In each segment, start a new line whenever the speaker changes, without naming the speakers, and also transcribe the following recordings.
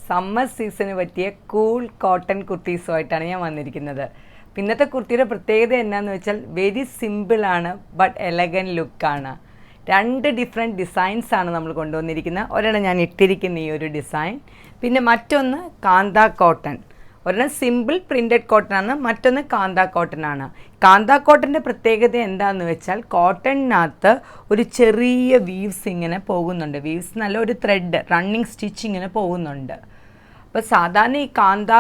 Summer season പറ്റിയ cool cotton കുർത്തീസുമായിട്ടാണ് ഞാൻ വന്നിരിക്കുന്നത്. ഇന്നത്തെ കുർത്തിയുടെ പ്രത്യേകത എന്നാന്ന് വെച്ചാൽ വെരി സിമ്പിളാണ് ബട്ട് എലഗൻ ലുക്കാണ്. 2 ഡിഫറെൻറ്റ് ഡിസൈൻസാണ് നമ്മൾ കൊണ്ടുവന്നിരിക്കുന്നത്. ഒരെണ്ണം ഞാൻ ഇട്ടിരിക്കുന്ന ഈ ഒരു ഡിസൈൻ, പിന്നെ മറ്റൊന്ന് കാന്ത കോട്ടൺ. ഒരെണ്ണം സിമ്പിൾ പ്രിൻറ്റഡ് കോട്ടൺ ആണ്, മറ്റൊന്ന് കാന്ത കോട്ടൺ ആണ്. കാന്ത കോട്ടൻ്റെ പ്രത്യേകത എന്താണെന്ന് വെച്ചാൽ കോട്ടണിനകത്ത് ഒരു ചെറിയ വീവ്സ് ഇങ്ങനെ പോകുന്നുണ്ട്. വീവ്സ് നല്ല ഒരു ത്രെഡ് റണ്ണിങ് സ്റ്റിച്ച് ഇങ്ങനെ പോകുന്നുണ്ട്. അപ്പോൾ സാധാരണ ഈ കാന്ത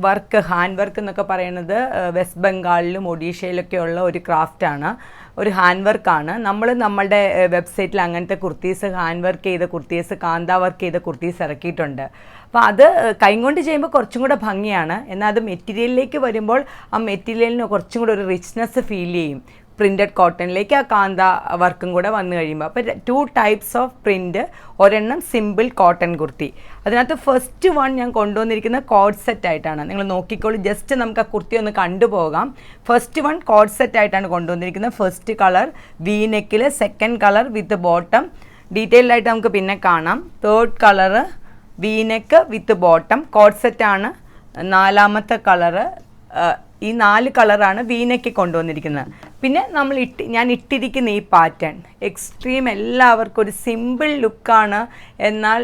വർക്ക്, ഹാൻഡ് വർക്ക് എന്നൊക്കെ പറയുന്നത് വെസ്റ്റ് ബംഗാളിലും ഒഡീഷയിലൊക്കെ ഉള്ള ഒരു ക്രാഫ്റ്റാണ്, ഒരു ഹാൻഡ് വർക്കാണ്. നമ്മളുടെ വെബ്സൈറ്റിൽ അങ്ങനത്തെ കുർത്തീസ്, ഹാൻഡ് വർക്ക് ചെയ്ത കുർത്തീസ്, കാന്ത വർക്ക് ചെയ്ത കുർത്തീസ് ഇറക്കിയിട്ടുണ്ട്. അപ്പോൾ അത് കൈകൊണ്ട് ചെയ്യുമ്പോൾ കുറച്ചും കൂടെ ഭംഗിയാണ്. എന്നാൽ അത് മെറ്റീരിയലിലേക്ക് വരുമ്പോൾ ആ മെറ്റീരിയലിന് കുറച്ചും കൂടെ ഒരു റിച്ച്നെസ് ഫീൽ ചെയ്യും. പ്രിൻറ്റഡ് കോട്ടണിലേക്ക് ആ കാന്ത വർക്കും കൂടെ വന്നു കഴിയുമ്പോൾ അപ്പോൾ 2 ടൈപ്സ് ഓഫ് പ്രിൻറ്റ്, ഒരെണ്ണം സിമ്പിൾ കോട്ടൺ കുർത്തി. അതിനകത്ത് ഫസ്റ്റ് വൺ ഞാൻ കൊണ്ടുവന്നിരിക്കുന്ന കോഡ് സെറ്റ് ആയിട്ടാണ്. നിങ്ങൾ നോക്കിക്കോളൂ, ജസ്റ്റ് നമുക്ക് ആ കുർത്തി ഒന്ന് കണ്ടുപോകാം. ഫസ്റ്റ് വൺ കോഡ് സെറ്റ് ആയിട്ടാണ് കൊണ്ടുവന്നിരിക്കുന്നത്. ഫസ്റ്റ് കളർ വീനെക്കിൽ, second colour with bottom, detailed ആയിട്ട് നമുക്ക് പിന്നെ കാണാം. Third colour V neck with bottom, code സെറ്റാണ്. 4ാമത്തെ കളറ്, ഈ 4 കളറാണ് വീനെക്ക് കൊണ്ടുവന്നിരിക്കുന്നത്. പിന്നെ ഞാൻ ഇട്ടിരിക്കുന്ന ഈ പാറ്റേൺ എക്സ്ട്രീം, എല്ലാവർക്കും ഒരു സിമ്പിൾ ലുക്കാണ്. എന്നാൽ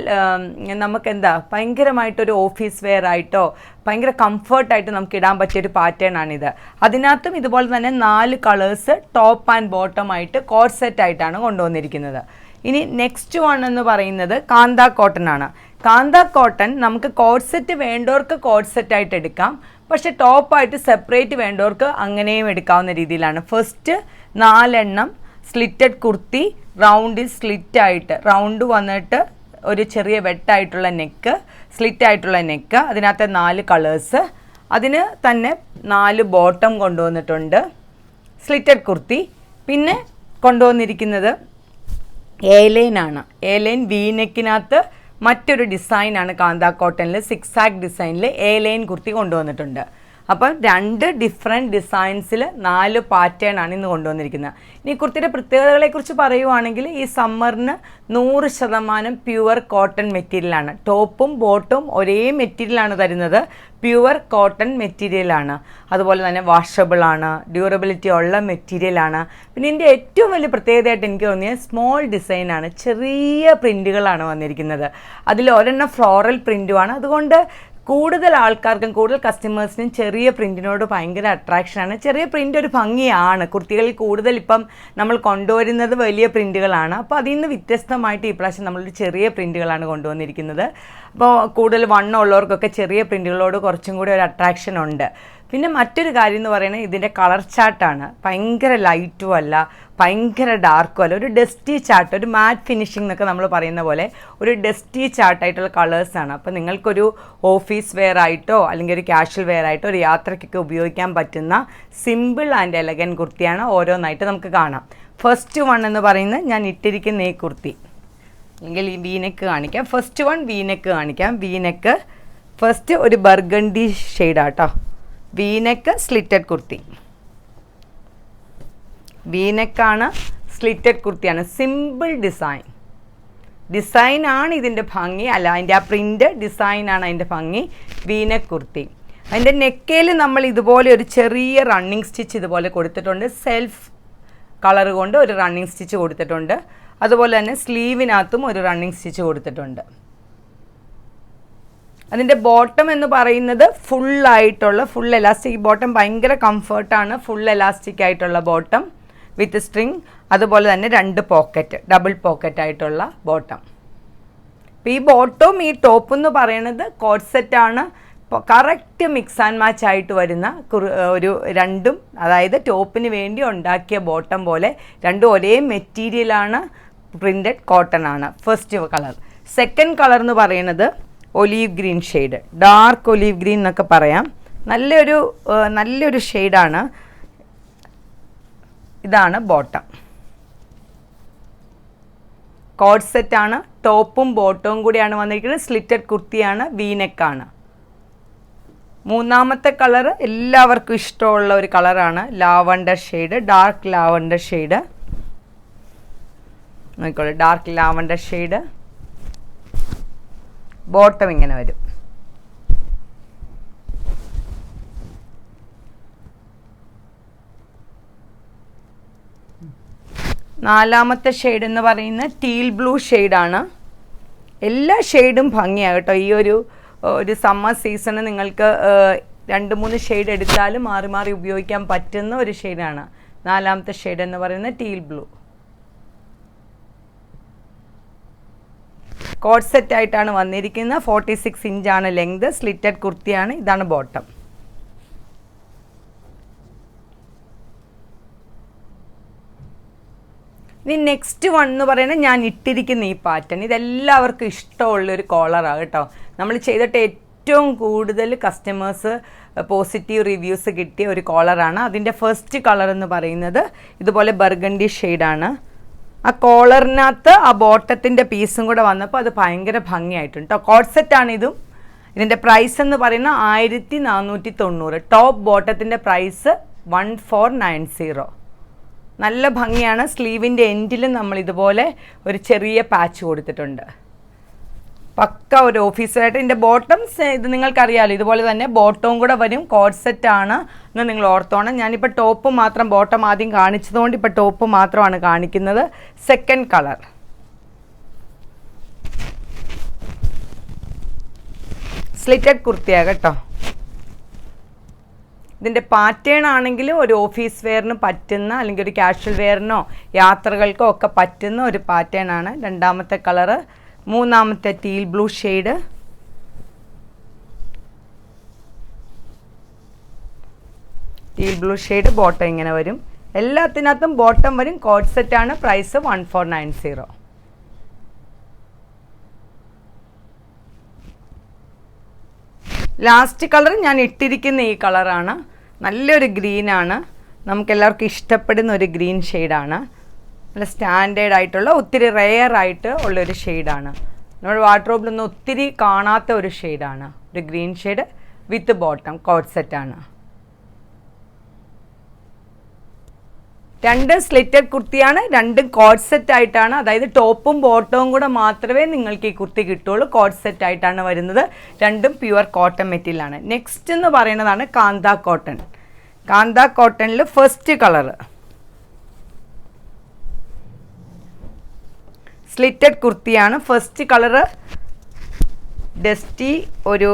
നമുക്കെന്താ ഭയങ്കരമായിട്ടൊരു ഓഫീസ് വെയർ ആയിട്ടോ ഭയങ്കര കംഫർട്ടായിട്ട് നമുക്ക് ഇടാൻ പറ്റിയൊരു പാറ്റേൺ ആണിത്. അതിനകത്തും ഇതുപോലെ തന്നെ 4 കളേഴ്സ് ടോപ്പ് ആൻഡ് ബോട്ടം ആയിട്ട് കോഡ് സെറ്റ് ആയിട്ടാണ് കൊണ്ടുവന്നിരിക്കുന്നത്. ഇനി നെക്സ്റ്റ് വൺ എന്ന് പറയുന്നത് കാന്ത കോട്ടൺ ആണ്. കാന്ത കോട്ടൺ നമുക്ക് കോഡ് സെറ്റ് വേണ്ടവർക്ക് കോഡ് സെറ്റ് ആയിട്ട് എടുക്കാം, പക്ഷേ ടോപ്പായിട്ട് സെപ്പറേറ്റ് വേണ്ടവർക്ക് അങ്ങനെയും എടുക്കാവുന്ന രീതിയിലാണ്. ഫസ്റ്റ് 4 സ്ലിറ്റഡ് കുർത്തി, റൗണ്ടിൽ സ്ലിറ്റായിട്ട്, റൗണ്ട് വന്നിട്ട് ഒരു ചെറിയ വെട്ടായിട്ടുള്ള നെക്ക്, സ്ലിറ്റായിട്ടുള്ള നെക്ക്, അതിനകത്ത് 4 കളേഴ്സ്, അതിന് തന്നെ 4 ബോട്ടം കൊണ്ടുവന്നിട്ടുണ്ട്, സ്ലിറ്റഡ് കുർത്തി. പിന്നെ കൊണ്ടുവന്നിരിക്കുന്നത് എലൈനാണ്. എലൈൻ വീനെക്കിനകത്ത് മറ്റൊരു ഡിസൈനാണ്. കാന്ത കോട്ടണിൽ 6 ആക്ക് ഡിസൈനിൽ എലൈൻ കുർത്തി കൊണ്ടുവന്നിട്ടുണ്ട്. അപ്പം 2 ഡിഫറെൻറ്റ് ഡിസൈൻസിൽ 4 പാറ്റേൺ ആണ് ഇന്ന് കൊണ്ടുവന്നിരിക്കുന്നത്. ഇനി കുർത്തിയുടെ പ്രത്യേകതകളെക്കുറിച്ച് പറയുവാണെങ്കിൽ ഈ സമ്മറിന് 100% പ്യുവർ കോട്ടൺ മെറ്റീരിയലാണ്. ടോപ്പും ബോട്ടും ഒരേ മെറ്റീരിയലാണ് തരുന്നത്, പ്യുവർ കോട്ടൺ മെറ്റീരിയലാണ്. അതുപോലെ തന്നെ വാഷബിളാണ്, ഡ്യൂറബിലിറ്റി ഉള്ള മെറ്റീരിയലാണ്. പിന്നെ ഇതിൻ്റെ ഏറ്റവും വലിയ പ്രത്യേകതയായിട്ട് എനിക്ക് തോന്നിയത് സ്മോൾ ഡിസൈനാണ്, ചെറിയ പ്രിൻറ്റുകളാണ് വന്നിരിക്കുന്നത്. അതിൽ ഒരെണ്ണം ഫ്ലോറൽ പ്രിൻറ്റുമാണ്. അതുകൊണ്ട് കൂടുതൽ ആൾക്കാർക്കും കൂടുതൽ കസ്റ്റമേഴ്സിനും ചെറിയ പ്രിൻറ്റിനോട് ഭയങ്കര അട്രാക്ഷനാണ്. ചെറിയ പ്രിൻ്റ് ഒരു ഭംഗിയാണ്. കുർത്തികളിൽ കൂടുതൽ ഇപ്പം നമ്മൾ കൊണ്ടുവരുന്നത് വലിയ പ്രിൻറ്റുകളാണ്. അപ്പോൾ അതിൽ നിന്ന് വ്യത്യസ്തമായിട്ട് ഈ പ്രാവശ്യം നമ്മളൊരു ചെറിയ പ്രിൻറ്റുകളാണ് കൊണ്ടുവന്നിരിക്കുന്നത്. അപ്പോൾ കൂടുതൽ വണ്ണമുള്ളവർക്കൊക്കെ ചെറിയ പ്രിൻറ്റുകളോട് കുറച്ചും കൂടി ഒരു അട്രാക്ഷൻ ഉണ്ട്. പിന്നെ മറ്റൊരു കാര്യം എന്ന് പറയുന്നത് ഇതിൻ്റെ കളർ ചാർട്ടാണ്. ഭയങ്കര ലൈറ്റും അല്ല, ഭയങ്കര ഡാർക്കും അല്ല, ഒരു ഡസ്റ്റി ചാർട്ട്, ഒരു മാറ്റ് ഫിനിഷിംഗ് എന്നൊക്കെ നമ്മൾ പറയുന്ന പോലെ ഒരു ഡസ്റ്റി ചാർട്ടായിട്ടുള്ള കളേഴ്സാണ്. അപ്പോൾ നിങ്ങൾക്കൊരു ഓഫീസ് വെയർ ആയിട്ടോ അല്ലെങ്കിൽ ഒരു കാഷ്വൽ വെയർ ആയിട്ടോ ഒരു യാത്രയ്ക്കൊക്കെ ഉപയോഗിക്കാൻ പറ്റുന്ന സിമ്പിൾ ആൻഡ് എലഗൻ കുർത്തിയാണ്. ഓരോന്നായിട്ട് നമുക്ക് കാണാം. ഫസ്റ്റ് വൺ എന്ന് പറയുന്നത് ഞാൻ ഇട്ടിരിക്കുന്ന ഈ കുർത്തി, അല്ലെങ്കിൽ ഈ വീനെക്ക് കാണിക്കാം. ഫസ്റ്റ് വൺ വീനെക്ക് കാണിക്കാം. വീനെക്ക് ഫസ്റ്റ് ഒരു ബർഗണ്ടി ഷെയ്ഡാട്ടോ. വീനെക്ക് സ്ലിറ്റഡ് കുർത്തി, വീനെക്കാണ്, സ്ലിറ്റഡ് കുർത്തിയാണ്. സിമ്പിൾ ഡിസൈനാണ് ഇതിൻ്റെ ഭംഗി, അല്ല അതിൻ്റെ ആ പ്രിൻ്റ് ഡിസൈനാണ് അതിൻ്റെ ഭംഗി. വീനെക്ക് കുർത്തി, അതിൻ്റെ നെക്കയിൽ നമ്മൾ ഇതുപോലെ ഒരു ചെറിയ റണ്ണിങ് സ്റ്റിച്ച് ഇതുപോലെ കൊടുത്തിട്ടുണ്ട്. സെൽഫ് കളർ കൊണ്ട് ഒരു റണ്ണിങ് സ്റ്റിച്ച് കൊടുത്തിട്ടുണ്ട്. അതുപോലെ തന്നെ സ്ലീവിനകത്തും ഒരു റണ്ണിങ് സ്റ്റിച്ച് കൊടുത്തിട്ടുണ്ട്. അതിൻ്റെ ബോട്ടം എന്ന് പറയുന്നത് ഫുള്ളായിട്ടുള്ള ഫുൾ എലാസ്റ്റിക് ബോട്ടം, ഭയങ്കര കംഫർട്ടാണ്. ഫുൾ എലാസ്റ്റിക് ആയിട്ടുള്ള ബോട്ടം വിത്ത് സ്ട്രിങ്, അതുപോലെ തന്നെ 2 പോക്കറ്റ്, ഡബിൾ പോക്കറ്റ് ആയിട്ടുള്ള ബോട്ടം. അപ്പോൾ ഈ ബോട്ടവും ഈ ടോപ്പ് എന്ന് പറയുന്നത് കോഡ് സെറ്റാണ്. കറക്റ്റ് മിക്സ് ആൻഡ് മാച്ച് ആയിട്ട് വരുന്ന ഒരു രണ്ടും, അതായത് ടോപ്പിന് വേണ്ടി ഉണ്ടാക്കിയ ബോട്ടം പോലെ രണ്ടും ഒരേ മെറ്റീരിയലാണ്, പ്രിൻറ്റഡ് കോട്ടൺ ആണ്. First colour. സെക്കൻഡ് കളർ എന്ന് പറയുന്നത് olive green shade, dark olive green എന്നൊക്കെ പറയാം. നല്ലൊരു ഷെയ്ഡാണ്. ഇതാണ് ബോട്ടം. കോഡ് സെറ്റാണ്, ടോപ്പും ബോട്ടവും കൂടിയാണ് വന്നിരിക്കുന്നത്. സ്ലിറ്റഡ് കുർത്തിയാണ്, വീനെക്കാണ്. 3ാമത്തെ കളർ എല്ലാവർക്കും ഇഷ്ടമുള്ള ഒരു കളറാണ്, lavender shade, dark lavender shade. നോക്കിക്കോളൂ, ഡാർക്ക് ലാവണ്ടർ ഷെയ്ഡ്. ബോട്ടം ഇങ്ങനെ വരും. നാലാമത്തെ ഷെയ്ഡ് എന്ന് പറയുന്നത് ടീൽ ബ്ലൂ ഷെയ്ഡാണ്. എല്ലാ ഷെയ്ഡും ഭംഗിയാണ് കേട്ടോ. ഈ ഒരു സമ്മർ സീസണ് നിങ്ങൾക്ക് 2-3 ഷെയ്ഡ് എടുത്താലും മാറി മാറി ഉപയോഗിക്കാൻ പറ്റുന്ന ഒരു ഷെയ്ഡാണ്. നാലാമത്തെ ഷെയ്ഡ് എന്ന് പറയുന്നത് ടീൽ ബ്ലൂ. കോഡ് സെറ്റ് ആയിട്ടാണ് വന്നിരിക്കുന്നത്. 46 ഇഞ്ചാണ് ലെങ്ത്. സ്ലിറ്റഡ് കുർത്തിയാണ്. ഇതാണ് ബോട്ടം. ഇനി നെക്സ്റ്റ് വൺ എന്ന് പറയുന്നത് ഞാൻ ഇട്ടിരിക്കുന്ന ഈ പാറ്റേൺ. ഇതെല്ലാവർക്കും ഇഷ്ടമുള്ളൊരു കോളറാണ് കേട്ടോ. നമ്മൾ ചെയ്തിട്ട് ഏറ്റവും കൂടുതൽ കസ്റ്റമേഴ്സ് പോസിറ്റീവ് റിവ്യൂസ് കിട്ടിയ ഒരു കോളറാണ്. അതിൻ്റെ ഫസ്റ്റ് കളർ എന്ന് പറയുന്നത് ഇതുപോലെ ബർഗണ്ടി ഷെയ്ഡാണ്. ആ കോളറിനകത്ത് ആ ബോട്ടത്തിൻ്റെ പീസും കൂടെ വന്നപ്പോൾ അത് ഭയങ്കര ഭംഗിയായിട്ടുണ്ട് കേട്ടോ. കോഡ് സെറ്റാണ് ഇതും. ഇതിൻ്റെ പ്രൈസ് എന്ന് പറയുന്നത് 1490. ടോപ്പ് ബോട്ടത്തിൻ്റെ പ്രൈസ് 1490. നല്ല ഭംഗിയാണ്. സ്ലീവിൻ്റെ എൻഡിലും നമ്മൾ ഇതുപോലെ ഒരു ചെറിയ പാച്ച് കൊടുത്തിട്ടുണ്ട്. പക്ക ഒരു ഓഫീസറായിട്ട്. ഇതിൻ്റെ ബോട്ടംസ് ഇത് നിങ്ങൾക്കറിയാമല്ലോ, ഇതുപോലെ തന്നെ ബോട്ടവും കൂടെ വരും. കോഡ് സെറ്റാണ് എന്ന് നിങ്ങൾ ഓർത്തോണം. ഞാനിപ്പോൾ ടോപ്പ് മാത്രം, ബോട്ടം ആദ്യം കാണിച്ചതുകൊണ്ട് ഇപ്പോൾ ടോപ്പ് മാത്രമാണ് കാണിക്കുന്നത്. സെക്കൻഡ് കളർ സ്ലിറ്റഡ് കുർത്തിയാണ് കേട്ടോ. ഇതിൻ്റെ പാറ്റേൺ ആണെങ്കിലും ഒരു ഓഫീസ് വെയറിന് പറ്റുന്ന, അല്ലെങ്കിൽ ഒരു കാഷ്വൽ വെയറിനോ യാത്രകൾക്കോ ഒക്കെ പറ്റുന്ന ഒരു പാറ്റേൺ ആണ്. രണ്ടാമത്തെ കളറ്. മൂന്നാമത്തെ teal blue shade. Teal blue shade bottom ഇങ്ങനെ വരും. എല്ലാത്തിനകത്തും ബോട്ടം വരും. കോഡ് സെറ്റാണ്. പ്രൈസ് 1490. ലാസ്റ്റ് കളർ ഞാൻ ഇട്ടിരിക്കുന്ന ഈ കളറാണ്. നല്ലൊരു ഗ്രീനാണ്. നമുക്കെല്ലാവർക്കും ഇഷ്ടപ്പെടുന്ന ഒരു ഗ്രീൻ ഷെയ്ഡാണ്. നല്ല സ്റ്റാൻഡേർഡ് ആയിട്ടുള്ള, ഒത്തിരി റെയർ ആയിട്ട് ഉള്ളൊരു ഷെയ്ഡാണ്. നമ്മുടെ വാർഡ്രോബിലൊന്നും ഒത്തിരി കാണാത്ത ഒരു ഷെയ്ഡാണ്. ഒരു ഗ്രീൻ ഷെയ്ഡ് വിത്ത് ബോട്ടം. കോഡ് സെറ്റാണ്. രണ്ട് സ്ലിറ്റഡ് കുർത്തിയാണ്. രണ്ടും കോഡ് സെറ്റ് ആയിട്ടാണ്. അതായത് ടോപ്പും ബോട്ടവും കൂടെ മാത്രമേ നിങ്ങൾക്ക് ഈ കുർത്തി കിട്ടുള്ളൂ. കോഡ് സെറ്റ് ആയിട്ടാണ് വരുന്നത്. രണ്ടും പ്യുവർ കോട്ടൺ മെറ്റീരിയലാണ്. നെക്സ്റ്റ് എന്ന് പറയുന്നതാണ് കാന്ത കോട്ടൺ. കാന്ത കോട്ടണിൽ ഫസ്റ്റ് കളറ് സ്ലിറ്റഡ് കുർത്തിയാണ്. ഫസ്റ്റ് കളറ് ഡസ്റ്റി, ഒരു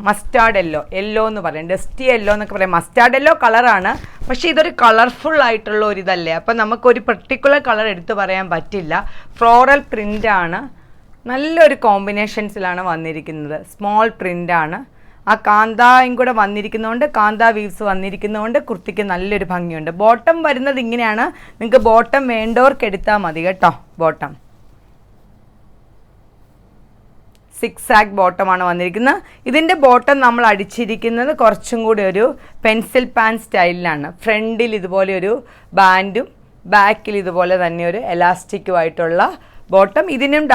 മസ്റ്റാർഡ് യെല്ലോ എന്ന് പറയും. ഡസ്റ്റി യെല്ലോ എന്നൊക്കെ പറയും. മസ്റ്റാർഡ് യെല്ലോ കളറാണ്, പക്ഷേ ഇതൊരു കളർഫുൾ ആയിട്ടുള്ള ഒരു ഇതല്ലേ. അപ്പം നമുക്കൊരു പെർട്ടിക്കുലർ കളർ എടുത്ത് പറയാൻ പറ്റില്ല. ഫ്ലോറൽ പ്രിൻ്റാണ്. നല്ലൊരു കോമ്പിനേഷൻസിലാണ് വന്നിരിക്കുന്നത്. സ്മോൾ പ്രിൻ്റാണ്. ആ കാന്തായും കൂടെ വന്നിരിക്കുന്നതുകൊണ്ട്, കാന്ത വീവ്സ് വന്നിരിക്കുന്നതുകൊണ്ട് കുർത്തിക്ക് നല്ലൊരു ഭംഗിയുണ്ട്. ബോട്ടം വരുന്നത് ഇങ്ങനെയാണ്. നിങ്ങൾക്ക് ബോട്ടം വേണ്ടവർക്ക് എടുത്താൽ മതി കേട്ടോ. ബോട്ടം 6 ആഗ് ബോട്ടമാണ് വന്നിരിക്കുന്നത്. ഇതിൻ്റെ ബോട്ടം നമ്മൾ അടിച്ചിരിക്കുന്നത് കുറച്ചും കൂടി ഒരു പെൻസിൽ പാൻ സ്റ്റൈലിലാണ്. ഫ്രണ്ടിൽ ഇതുപോലെ ഒരു ബാൻഡും ബാക്കിൽ ഇതുപോലെ തന്നെ ഒരു എലാസ്റ്റിക്കുമായിട്ടുള്ള ബോട്ടം. ഇതിനും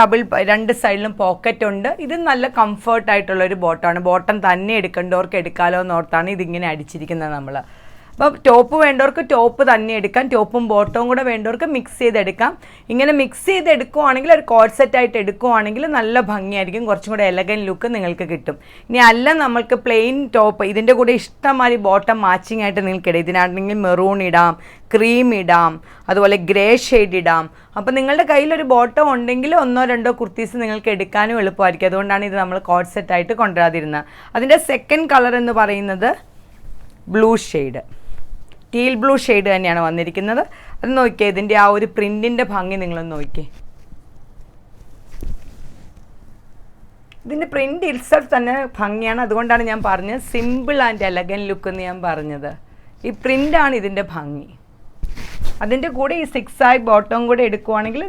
രണ്ട് സൈഡിലും പോക്കറ്റ് ഉണ്ട്. ഇത് നല്ല കംഫർട്ടായിട്ടുള്ളൊരു ബോട്ടമാണ്. ബോട്ടം തന്നെ എടുക്കേണ്ടവർക്ക് എടുക്കാമല്ലോ എന്നോർത്താണ് ഇതിങ്ങനെ അടിച്ചിരിക്കുന്നത് നമ്മൾ. അപ്പോൾ ടോപ്പ് വേണ്ടവർക്ക് ടോപ്പ് തന്നെ എടുക്കാം. ടോപ്പും ബോട്ടവും കൂടെ വേണ്ടവർക്ക് മിക്സ് ചെയ്തെടുക്കാം. ഇങ്ങനെ മിക്സ് ചെയ്തെടുക്കുവാണെങ്കിൽ, ഒരു കോഡ് സെറ്റായിട്ട് എടുക്കുവാണെങ്കിൽ നല്ല ഭംഗിയായിരിക്കും. കുറച്ചും കൂടെ എലഗൻ ലുക്ക് നിങ്ങൾക്ക് കിട്ടും. ഇനി അല്ല നമ്മൾക്ക് പ്ലെയിൻ ടോപ്പ്, ഇതിൻ്റെ കൂടെ ഇഷ്ടംമാതിരി ബോട്ടം മാച്ചിങ് ആയിട്ട് നിങ്ങൾക്ക് ഇടാം. ഇതിനാണെങ്കിൽ മെറൂൺ ഇടാം, ക്രീം ഇടാം, അതുപോലെ ഗ്രേ ഷെയ്ഡ് ഇടാം. അപ്പോൾ നിങ്ങളുടെ കയ്യിലൊരു ബോട്ടം ഉണ്ടെങ്കിൽ 1-2 കുർത്തീസ് നിങ്ങൾക്ക് എടുക്കാനും എളുപ്പമായിരിക്കും. അതുകൊണ്ടാണ് ഇത് നമ്മൾ കോഡ് സെറ്റായിട്ട് കൊണ്ടുവരാതിരുന്നത്. അതിൻ്റെ സെക്കൻഡ് കളർ എന്ന് പറയുന്നത് blue shade, teal blue shade തന്നെയാണ് വന്നിരിക്കുന്നത്. അത് നോക്കിയേ, ഇതിൻ്റെ ആ ഒരു പ്രിൻറ്റിൻ്റെ ഭംഗി നിങ്ങളൊന്ന് നോക്കിയേ. ഇതിൻ്റെ പ്രിൻ്റ് ഇറ്റ്സെൽഫ് തന്നെ ഭംഗിയാണ്. അതുകൊണ്ടാണ് ഞാൻ പറഞ്ഞത് സിമ്പിൾ ആൻഡ് എലഗൻ ലുക്ക് എന്ന് ഞാൻ പറഞ്ഞത്. ഈ പ്രിൻ്റാണ് ഇതിൻ്റെ ഭംഗി. അതിൻ്റെ കൂടെ ഈ 6 ആഗ് ബോട്ടവും കൂടെ എടുക്കുവാണെങ്കിൽ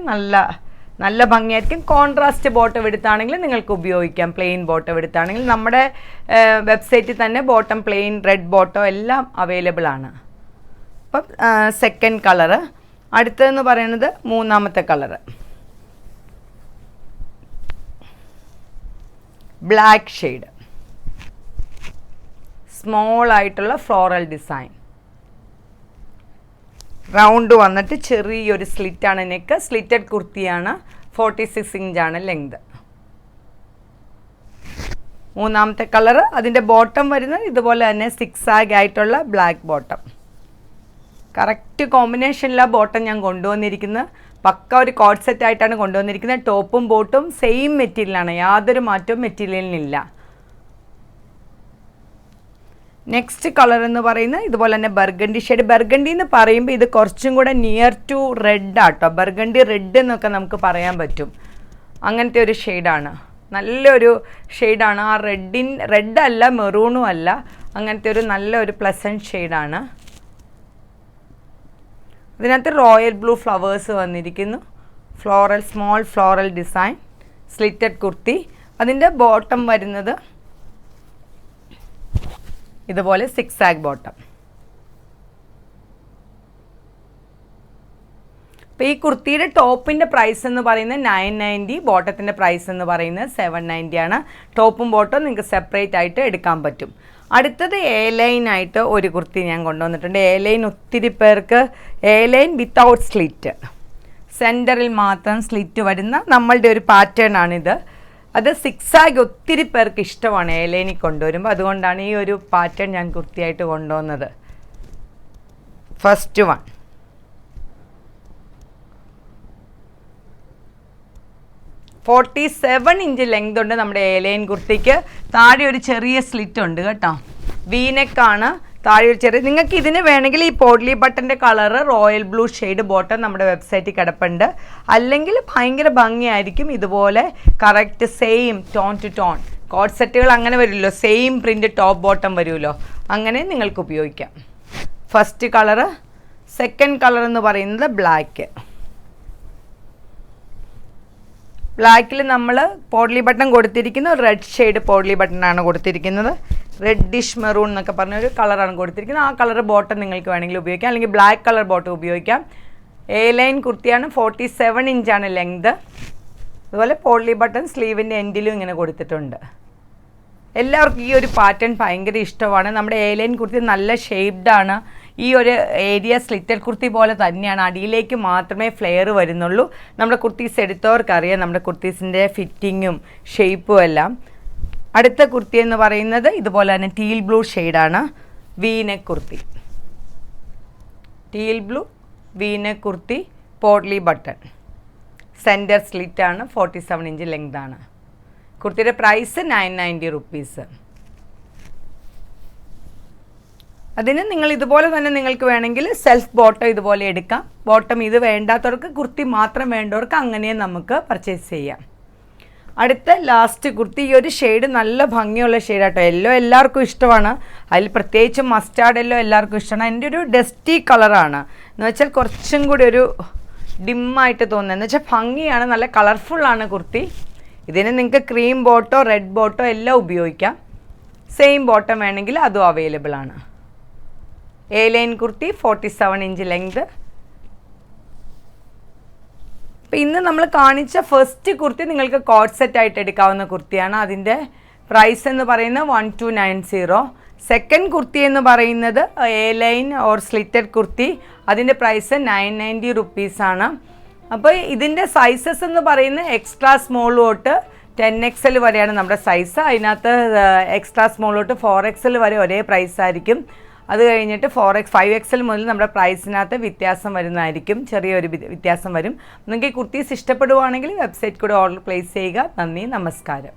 നല്ല ഭംഗിയായിരിക്കും. കോൺട്രാസ്റ്റ് ബോട്ടം എടുത്താണെങ്കിൽ നിങ്ങൾക്ക് ഉപയോഗിക്കാം. പ്ലെയിൻ ബോട്ടം എടുത്താണെങ്കിൽ നമ്മുടെ വെബ്സൈറ്റിൽ തന്നെ ബോട്ടം പ്ലെയിൻ, റെഡ് ബോട്ടം എല്ലാം അവൈലബിൾ ആണ്. അപ്പം സെക്കൻഡ് കളറ്. അടുത്തതെന്ന് പറയുന്നത് മൂന്നാമത്തെ കളറ് ബ്ലാക്ക് ഷെയ്ഡ്. സ്മോൾ ആയിട്ടുള്ള ഫ്ലോറൽ ഡിസൈൻ. റൗണ്ട് വന്നിട്ട് ചെറിയൊരു സ്ലിറ്റാണ് നെക്ക്. സ്ലിറ്റഡ് കുർത്തിയാണ്. 46 ഇഞ്ചാണ് ലെങ്ത്. മൂന്നാമത്തെ കളർ അതിൻ്റെ ബോട്ടം വരുന്നത് ഇതുപോലെ തന്നെ സിക്സ് ആഗ് ആയിട്ടുള്ള ബ്ലാക്ക് ബോട്ടം. കറക്റ്റ് കോമ്പിനേഷനിലാണ് ബോട്ടം ഞാൻ കൊണ്ടുവന്നിരിക്കുന്നത്. പക്ക ഒരു കോഡ് സെറ്റ് ആയിട്ടാണ് കൊണ്ടുവന്നിരിക്കുന്നത്. ടോപ്പും ബോട്ടും സെയിം മെറ്റീരിയലാണ്, യാതൊരു മാറ്റവും മെറ്റീരിയലിനില്ല. നെക്സ്റ്റ് കളർ എന്ന് പറയുന്നത് ഇതുപോലെ തന്നെ ബർഗണ്ടി ഷെയ്ഡ്. ബർഗണ്ടി എന്ന് പറയുമ്പോൾ ഇത് കുറച്ചും കൂടെ നിയർ ടു റെഡ് ആട്ടോ. ബർഗണ്ടി റെഡ് എന്നൊക്കെ നമുക്ക് പറയാൻ പറ്റും. അങ്ങനത്തെ ഒരു ഷെയ്ഡാണ്, നല്ലൊരു ഷെയ്ഡാണ്. ആ റെഡ് അല്ല, മെറൂണും അല്ല, അങ്ങനത്തെ ഒരു നല്ലൊരു പ്ലസൻറ്റ് ഷെയ്ഡാണ്. ഇതിനകത്ത് റോയൽ ബ്ലൂ ഫ്ലവേഴ്സ് വന്നിരിക്കുന്നു. Small floral design, slitted kurti. അതിൻ്റെ ബോട്ടം വരുന്നത് ഇതുപോലെ സിക്സ് ആഗ് ബോട്ടം. അപ്പോൾ ഈ കുർത്തിയുടെ ടോപ്പിൻ്റെ പ്രൈസ് എന്ന് പറയുന്നത് 990, ബോട്ടത്തിൻ്റെ പ്രൈസ് എന്ന് പറയുന്നത് 790 ആണ്. ടോപ്പും ബോട്ടും നിങ്ങൾക്ക് സെപ്പറേറ്റ് ആയിട്ട് എടുക്കാൻ പറ്റും. അടുത്തത് എ ലൈനായിട്ട് ഒരു കുർത്തി ഞാൻ കൊണ്ടുവന്നിട്ടുണ്ട്. എ ലൈൻ ഒത്തിരി പേർക്ക്, എ ലൈൻ വിത്തൗട്ട് സ്ലിറ്റ്, സെൻറ്ററിൽ മാത്രം സ്ലിറ്റ് വരുന്ന നമ്മളുടെ ഒരു പാറ്റേൺ ആണിത്. അത് സിക്സ് ആഗ് ഒത്തിരി പേർക്ക് ഇഷ്ടമാണ് എ ലൈനിൽ കൊണ്ടുവരുമ്പോൾ. അതുകൊണ്ടാണ് ഈ ഒരു പാറ്റേൺ ഞാൻ കുർത്തിയായിട്ട് കൊണ്ടുവന്നത്. ഫസ്റ്റ് വൺ 47 ഇഞ്ച് ലെങ്ത് ഉണ്ട് നമ്മുടെ എ ലൈൻ കുർത്തിക്ക്. താഴെ ഒരു ചെറിയ സ്ലിറ്റ് ഉണ്ട് കേട്ടോ, വീനെക്കാണ്. താഴെ ഒരു ചെറിയ, നിങ്ങൾക്ക് ഇതിന് വേണമെങ്കിൽ ഈ പോഡ്ലി ബട്ടൻ്റെ colour royal blue shade bottom നമ്മുടെ വെബ്സൈറ്റിൽ കിടപ്പുണ്ട്. അല്ലെങ്കിൽ ഭയങ്കര ഭംഗിയായിരിക്കും ഇതുപോലെ correct same tone to tone. Code സെറ്റുകൾ അങ്ങനെ വരുമല്ലോ, സെയിം പ്രിൻ്റ് ടോപ്പ് ബോട്ടം വരുമല്ലോ, അങ്ങനെ നിങ്ങൾക്ക് ഉപയോഗിക്കാം. First colour. സെക്കൻഡ് കളർ എന്ന് പറയുന്നത് ബ്ലാക്ക്. ബ്ലാക്കിൽ നമ്മൾ പോഡ്ലി ബട്ടൺ കൊടുത്തിരിക്കുന്നത് റെഡ് ഷെയ്ഡ് പോഡ്ലി ബട്ടണാണ് കൊടുത്തിരിക്കുന്നത്. റെഡിഷ് മെറൂൺ എന്നൊക്കെ പറഞ്ഞൊരു കളറാണ് കൊടുത്തിരിക്കുന്നത്. ആ കളർ ബോട്ടം നിങ്ങൾക്ക് വേണമെങ്കിൽ ഉപയോഗിക്കാം, അല്ലെങ്കിൽ ബ്ലാക്ക് കളർ ബോട്ടം ഉപയോഗിക്കാം. എ ലൈൻ കുർത്തിയാണ്, 47 ഇഞ്ചാണ് ലെങ്ത്. അതുപോലെ പോഡ്ലി ബട്ടൺ സ്ലീവിൻ്റെ എൻഡിലും ഇങ്ങനെ കൊടുത്തിട്ടുണ്ട്. എല്ലാവർക്കും ഈ ഒരു പാറ്റേൺ ഭയങ്കര ഇഷ്ടമാണ്. നമ്മുടെ എ ലൈൻ കുർത്തി നല്ല ഷേപ്ഡാണ്. ഈ ഒരു ഏരിയ സ്ലിറ്റഡ് കുർത്തി പോലെ തന്നെയാണ്, അടിയിലേക്ക് മാത്രമേ ഫ്ലെയർ വരുന്നുള്ളൂ. നമ്മുടെ കുർത്തീസ് എടുത്തവർക്കറിയാം നമ്മുടെ കുർത്തീസിൻ്റെ ഫിറ്റിങ്ങും ഷേപ്പും എല്ലാം. അടുത്ത കുർത്തി എന്ന് പറയുന്നത് ഇതുപോലെ തന്നെ ടീൽ ബ്ലൂ ഷെയ്ഡാണ്, V neck kurti. Teal blue V neck kurti, potli button, centre സ്ലിറ്റാണ്, 47 ഇഞ്ച് ലെങ്താണ്. കുർത്തിയുടെ പ്രൈസ് 990 റുപ്പീസ്. അതിന് നിങ്ങൾ ഇതുപോലെ തന്നെ നിങ്ങൾക്ക് വേണമെങ്കിൽ സെൽഫ് ബോട്ടം ഇതുപോലെ എടുക്കാം. ബോട്ടം ഇത് വേണ്ടാത്തവർക്ക്, കുർത്തി മാത്രം വേണ്ടവർക്ക് അങ്ങനെ നമുക്ക് പർച്ചേസ് ചെയ്യാം. അടുത്ത ലാസ്റ്റ് കുർത്തി. ഈ ഒരു ഷെയ്ഡ് നല്ല ഭംഗിയുള്ള ഷെയ്ഡാട്ടോ. യെല്ലോ എല്ലാവർക്കും ഇഷ്ടമാണ്, അതിൽ പ്രത്യേകിച്ച് മസ്റ്റാർഡ് യെല്ലോ എല്ലാവർക്കും ഇഷ്ടമാണ്. എൻ്റെ ഒരു ഡസ്റ്റി കളറാണ് എന്ന് വെച്ചാൽ കുറച്ചും കൂടി ഒരു ഡിമ്മായിട്ട് തോന്നുന്നത്, എന്ന് വെച്ചാൽ ഭംഗിയാണ്, നല്ല കളർഫുള്ളാണ് കുർത്തി. ഇതിന് നിങ്ങൾക്ക് ക്രീം ബോട്ടോ റെഡ് ബോട്ടോ എല്ലാം ഉപയോഗിക്കാം. സെയിം ബോട്ടം വേണമെങ്കിൽ അതും അവൈലബിൾ ആണ്. A line kurti, 47 inch length. അപ്പോൾ ഇന്ന് നമ്മൾ കാണിച്ച ഫസ്റ്റ് കുർത്തി നിങ്ങൾക്ക് കോഡ് സെറ്റ് ആയിട്ട് എടുക്കാവുന്ന കുർത്തിയാണ്. അതിൻ്റെ പ്രൈസ് എന്ന് പറയുന്നത് 1290. സെക്കൻഡ് കുർത്തി എന്ന് പറയുന്നത് A line or slitted kurti, അതിൻ്റെ പ്രൈസ് 990 റുപ്പീസാണ്. അപ്പോൾ ഇതിൻ്റെ സൈസസ് എന്ന് പറയുന്നത് എക്സ്ട്രാ സ്മോൾ തൊട്ട് 10XL വരെയാണ് നമ്മുടെ സൈസ്. അതിനകത്ത് എക്സ്ട്രാ സ്മോൾ തൊട്ട് 4XL വരെ ഒരേ പ്രൈസ് ആയിരിക്കും. അത് കഴിഞ്ഞിട്ട് 5XL മുതൽ നമ്മുടെ പ്രൈസിനകത്ത് വ്യത്യാസം വരുന്നതായിരിക്കും, ചെറിയൊരു വ്യത്യാസം വരും. നിങ്ങൾക്ക് ഈ കുർത്തീസ് ഇഷ്ടപ്പെടുവാണെങ്കിൽ വെബ്സൈറ്റ് കൂടെ ഓർഡർ പ്ലേസ് ചെയ്യുക. നന്ദി, നമസ്കാരം.